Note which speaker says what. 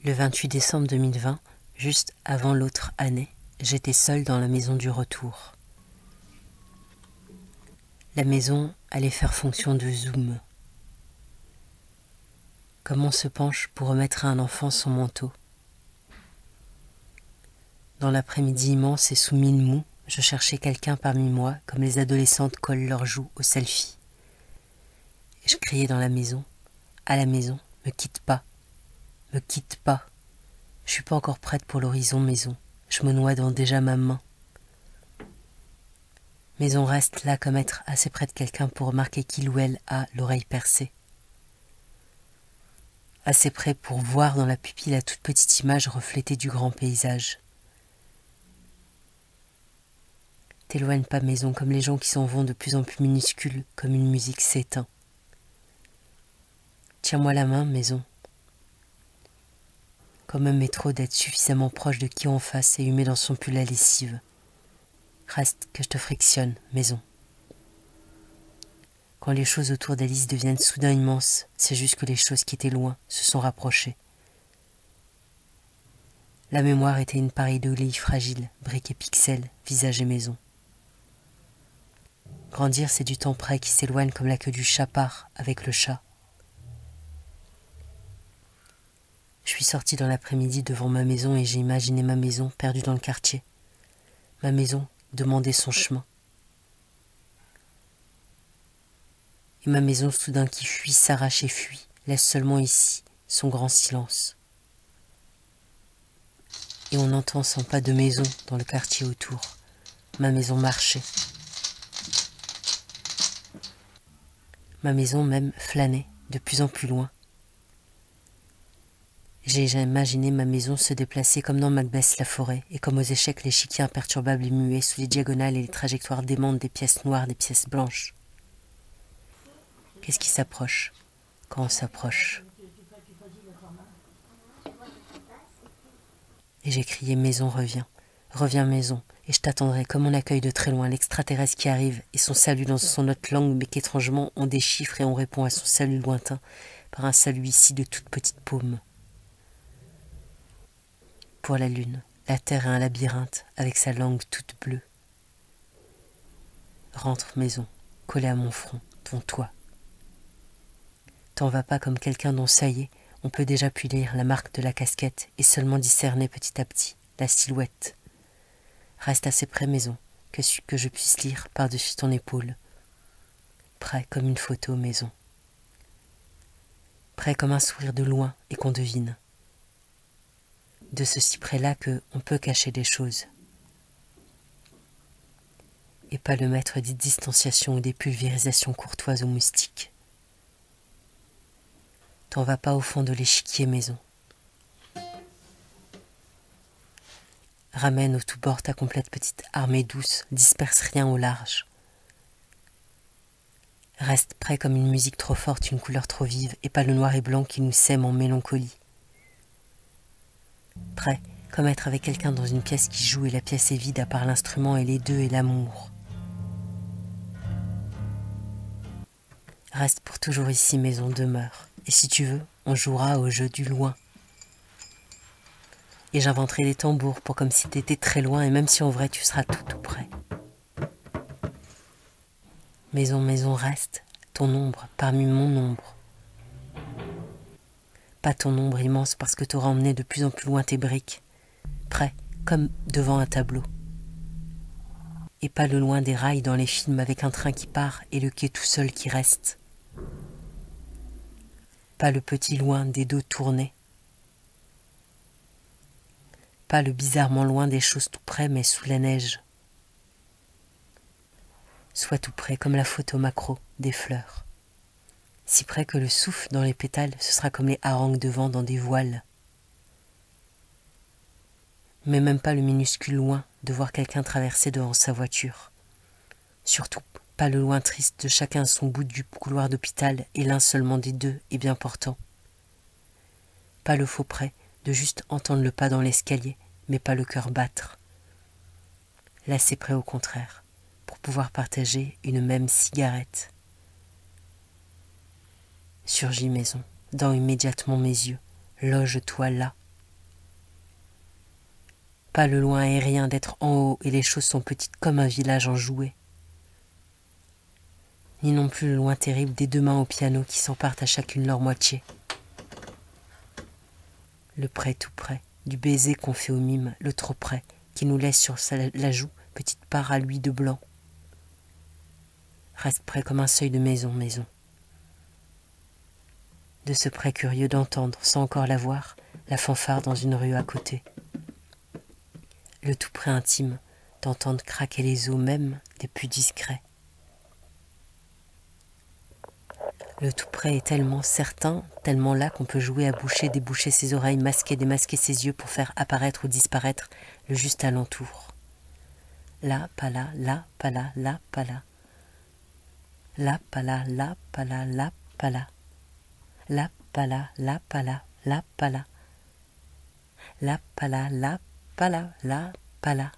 Speaker 1: Le 28 décembre 2020, juste avant l'autre année, j'étais seule dans la maison du retour. La maison allait faire fonction de zoom. Comme on se penche pour remettre à un enfant son manteau. Dans l'après-midi immense et sous mine mou, je cherchais quelqu'un parmi moi, comme les adolescentes collent leurs joues au selfie. Et je criais dans la maison, à la maison, me quitte pas, me quitte pas. Je suis pas encore prête pour l'horizon, maison. Je me noie dans déjà ma main. Maison reste là comme être assez près de quelqu'un pour remarquer qu'il ou elle a l'oreille percée. Assez près pour voir dans la pupille la toute petite image reflétée du grand paysage. T'éloigne pas, maison, comme les gens qui s'en vont de plus en plus minuscules, comme une musique s'éteint. Tiens-moi la main, maison. Comme un métro d'être suffisamment proche de qui en face et humer dans son pull la lessive. Reste que je te frictionne, maison. Quand les choses autour d'Alice deviennent soudain immenses, c'est juste que les choses qui étaient loin se sont rapprochées. La mémoire était une pareille de lits fragile, briques et pixels, visage et maison. Grandir, c'est du temps près qui s'éloigne comme la queue du chat part avec le chat. Je suis sortie dans l'après-midi devant ma maison et j'ai imaginé ma maison perdue dans le quartier. Ma maison demandait son chemin. Et ma maison soudain qui fuit, s'arrache et fuit, laisse seulement ici son grand silence. Et on entend son pas de maison dans le quartier autour. Ma maison marchait. Ma maison même flânait de plus en plus loin. J'ai imaginé ma maison se déplacer comme dans Macbeth la forêt, et comme aux échecs l'échiquier imperturbable et muet sous les diagonales et les trajectoires démentes des pièces noires, des pièces blanches. Qu'est-ce qui s'approche quand on s'approche? Et j'ai crié « Maison, reviens, reviens maison, et je t'attendrai comme on accueille de très loin l'extraterrestre qui arrive et son salut dans son autre langue, mais qu'étrangement on déchiffre et on répond à son salut lointain par un salut ici de toute petite paume. » Pour la lune, la terre est un labyrinthe avec sa langue toute bleue. Rentre maison, collé à mon front, ton toit. T'en vas pas comme quelqu'un dont ça y est, on peut déjà puis lire la marque de la casquette et seulement discerner petit à petit la silhouette. Reste assez près maison, que je puisse lire par-dessus ton épaule. Près comme une photo maison. Près comme un sourire de loin et qu'on devine. De ce si près-là que on peut cacher des choses. Et pas le maître des distanciations ou des pulvérisations courtoises ou moustiques. T'en vas pas au fond de l'échiquier maison. Ramène au tout bord ta complète petite armée douce, disperse rien au large. Reste près comme une musique trop forte, une couleur trop vive, et pas le noir et blanc qui nous sème en mélancolie. Prêt, comme être avec quelqu'un dans une pièce qui joue et la pièce est vide à part l'instrument et les deux et l'amour. Reste pour toujours ici, maison, demeure. Et si tu veux, on jouera au jeu du loin. Et j'inventerai des tambours pour comme si t'étais très loin et même si en vrai tu seras tout près. Maison, maison, reste, ton ombre parmi mon ombre. Pas ton ombre immense parce que t'auras emmené de plus en plus loin tes briques. Prêt, comme devant un tableau. Et pas le loin des rails dans les films avec un train qui part et le quai tout seul qui reste. Pas le petit loin des dos tournés. Pas le bizarrement loin des choses tout près mais sous la neige. Sois tout près comme la photo macro des fleurs. Si près que le souffle dans les pétales, ce sera comme les harangues de vent dans des voiles. Mais même pas le minuscule loin de voir quelqu'un traverser devant sa voiture. Surtout pas le loin triste de chacun à son bout du couloir d'hôpital et l'un seulement des deux est bien portant. Pas le faux près de juste entendre le pas dans l'escalier, mais pas le cœur battre. Là c'est près au contraire, pour pouvoir partager une même cigarette. Surgis maison, dans immédiatement mes yeux, loge-toi là, Pas le loin aérien d'être en haut et les choses sont petites comme un village en jouet. Ni non plus le loin terrible des deux mains au piano qui s'emparent à chacune leur moitié. Le près tout près, du baiser qu'on fait au mime, le trop près, qui nous laisse sur la joue petite part à lui de blanc. Reste près comme un seuil de maison, maison. De ce près curieux d'entendre, sans encore la voir, la fanfare dans une rue à côté. Le tout près intime, d'entendre craquer les os même des plus discrets. Le tout près est tellement certain, tellement là qu'on peut jouer à boucher, déboucher ses oreilles, masquer, démasquer ses yeux pour faire apparaître ou disparaître le juste alentour. Là, pas là, là, pas là, là, pas là. Là, pas là, là, pas là, là, pas là. Là, pas là, là, pas là, là, pas là. Là, pas là, là, pas là, là, pas là.